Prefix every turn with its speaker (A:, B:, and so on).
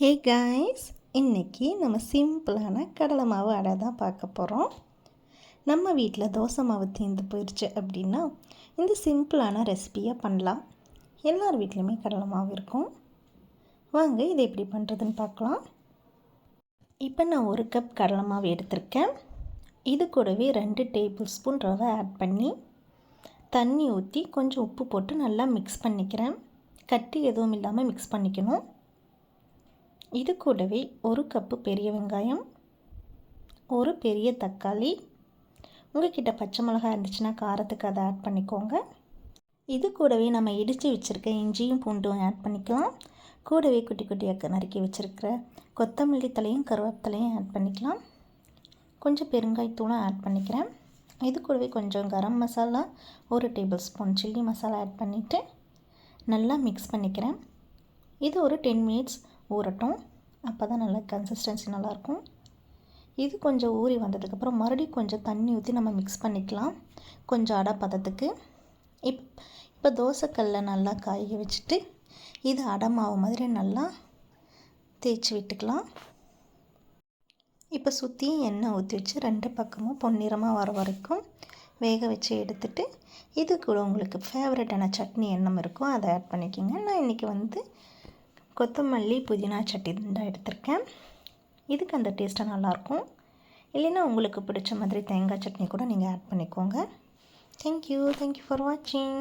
A: Hey guys, இன்றைக்கி நம்ம சிம்பிளான கடலை மாவு அடை தான் பார்க்க போகிறோம். நம்ம வீட்டில் தோசை மாவு தீர்ந்து போயிடுச்சு அப்படின்னா இந்த சிம்பிளான ரெசிபியை பண்ணலாம். எல்லார் வீட்லேயுமே கடலை மாவு இருக்கும். வாங்க இதை எப்படி பண்ணுறதுன்னு பார்க்கலாம். இப்போ நான் 1 கப் கடலை மாவு எடுத்திருக்கேன். இது கூடவே 2 டேபிள் ஸ்பூன் ரவை ஆட் பண்ணி தண்ணி ஊற்றி கொஞ்சம் உப்பு போட்டு நல்லா மிக்ஸ் பண்ணிக்கிறேன். கட்டி எதுவும் இல்லாமல் மிக்ஸ் பண்ணிக்கணும். இது கூடவே 1 கப்பு பெரிய வெங்காயம், ஒரு பெரிய தக்காளி, உங்கள்கிட்ட பச்சை மிளகாய் இருந்துச்சுன்னா காரத்துக்கு அதை ஆட் பண்ணிக்கோங்க. இது கூடவே நம்ம இடித்து வச்சுருக்க இஞ்சியும் பூண்டும் ஆட் பண்ணிக்கலாம். கூடவே குட்டி குட்டியாக நறுக்கி வச்சுருக்கிற கொத்தமல்லி தலையும் கருவேப்பிலையும் ஆட் பண்ணிக்கலாம். கொஞ்சம் பெருங்காயத்தூளும் ஆட் பண்ணிக்கிறேன். இது கூடவே கொஞ்சம் garam masala, 1 tablespoon chilli masala add பண்ணிவிட்டு நல்லா மிக்ஸ் பண்ணிக்கிறேன். இது ஒரு 10 மினிட்ஸ் ஊறட்டும். அப்போ தான் நல்லா கன்சிஸ்டன்சி நல்லாயிருக்கும். இது கொஞ்சம் ஊறி வந்ததுக்கப்புறம் மறுபடியும் கொஞ்சம் தண்ணி ஊற்றி நம்ம மிக்ஸ் பண்ணிக்கலாம், கொஞ்சம் அடை பதத்துக்கு. இப்போ தோசைக்கல்லை நல்லா காய வச்சுட்டு இது அடை மாவு மாதிரி நல்லா தேய்ச்சி விட்டுக்கலாம். இப்போ சுற்றி எண்ணெய் ஊற்றி வச்சு 2 பக்கமும் பொன்னிறமாக வர வரைக்கும் வேக வச்சு எடுத்துட்டு இது கூட உங்களுக்கு ஃபேவரட்டான சட்னி எண்ணம் இருக்கும், அதை ஆட் பண்ணிக்கோங்க. நான் இன்றைக்கி கொத்தமல்லி புதினா சட்னி தான் எடுத்திருக்கேன். இதுக்கு அந்த டேஸ்ட்டாக நல்லாயிருக்கும். இல்லைன்னா உங்களுக்கு பிடிச்ச மாதிரி தேங்காய் சட்னி கூட நீங்கள் ஆட் பண்ணிக்கோங்க. தேங்க்யூ ஃபார் வாட்சிங்.